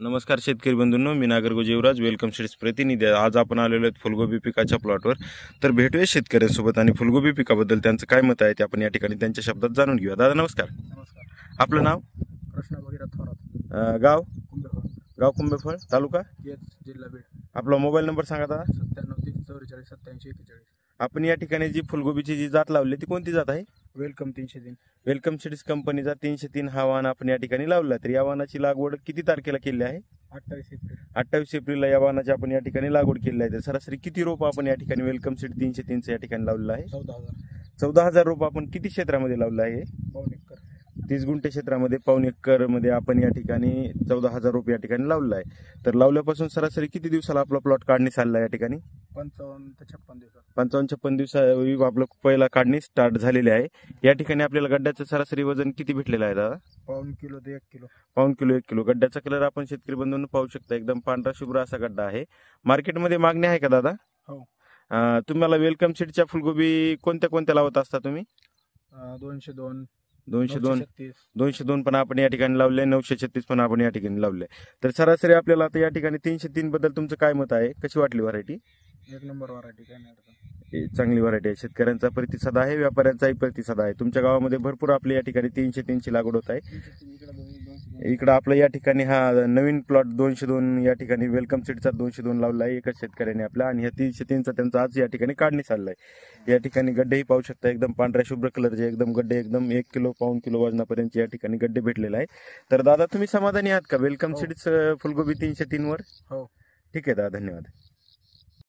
नमस्कार शेतकरी बंधूंनो, मी नागरगोजे युवराज welcome seeds प्रतिनिधी. आज आपण आलेलो आहेत फुलगोबी पिकाच्या प्लॉटवर. तर भेटूया शेतकऱ्यांसोबत आणि फुलगोबी पिकाबद्दल त्यांचं काय मत आहे ते आपण या ठिकाणी त्यांच्या शब्दात जाणून घेऊया. दादा नमस्कार. नमस्कार. आपलं नाव? कृष्णा भगीरथ थोरात. गाव? कुंभेफळ. गाव कुंभेफळ, तालुका येस, जिल्हा बीड. आपला मोबाईल नंबर सांगा दादा. 97 आपण या ठिकाणी जी फुलगोबीची जी जात लावली ती कोणती जात आहे? वेलकम 303. वेलकम सीड्स कंपनीचा 303 हा वाहन आपण या ठिकाणी लावला. तर या वाहनाची लागवड किती तारखेला केली आहे? 28 एप्रिल. 28 एप्रिलला या वाहनाची आपण या ठिकाणी लागवड केली आहे. तर सरासरी किती रोप आपण या ठिकाणी वेलकम सीड 303 या ठिकाणी लावलेलं आहे? 14,000 रोप आपण किती क्षेत्रामध्ये लावलं आहे? पाऊण एकर. 30 गुंठे क्षेत्रामध्ये पाऊण एकर मध्ये आपण या ठिकाणी 14,000 रोप या ठिकाणी लावलेलं आहे. तर लावल्यापासून सरासरी किती दिवसाला आपला प्लॉट काढणी चालला या ठिकाणी? 55 ते 56 दिवसात. 55-56 दिवसापूर्वी आपलं पहिला काढणी स्टार्ट झालेली आहे. या ठिकाणी आपल्याला गड्ड्याचं सरासरी वजन किती भेटलेलं आहे दादा? पाऊण किलो ते 1 किलो. पाऊण किलो 1 किलो. गड्ड्याचा कलर आपण शेतकरी बंधूंनो पाहू शकता, एकदम पांढरा शुभ्र असा गड्डा आहे. मार्केटमध्ये मागणी आहे का दादा? हो. तुम्हाला वेलकम सीडच्या फुलगोबी कोणत्या कोणत्या लावत असता तुम्ही? 202, 202 पण आपण या ठिकाणी लावले, 936 पण आपण या ठिकाणी लावले. तर सरासरी आपल्याला आता या ठिकाणी 303 बद्दल तुमचं काय मत आहे? कशी वाटली व्हरायटी? एक नंबर व्हरायटी. काय नाही चांगली व्हरायटी आहे. शेतकऱ्यांचा प्रतिसाद आहे, व्यापाऱ्यांचाही प्रतिसाद आहे. तुमच्या गावामध्ये भरपूर आपल्या या ठिकाणी 303 ची लागवड होत आहे. इकडं आपलं या ठिकाणी हा नवीन प्लॉट 202 या ठिकाणी वेलकम सीडचा 202 लावला आहे एकाच शेतकऱ्याने आपला. आणि ह्या 303चा त्यांचा आज या ठिकाणी काढणी चाललाय. या ठिकाणी गड्डेही पाहू शकता, एकदम पांढऱ्या शुभ्र कलरचे एकदम गड्डे, एकदम 1 किलो पाऊण किलो वजनापर्यंत या ठिकाणी गड्डे भेटलेले आहे. तर दादा तुम्ही समाधानी आहात का वेलकम सीड्स फुलगोबी 303 वर? हो. ठीक आहे दादा, धन्यवाद.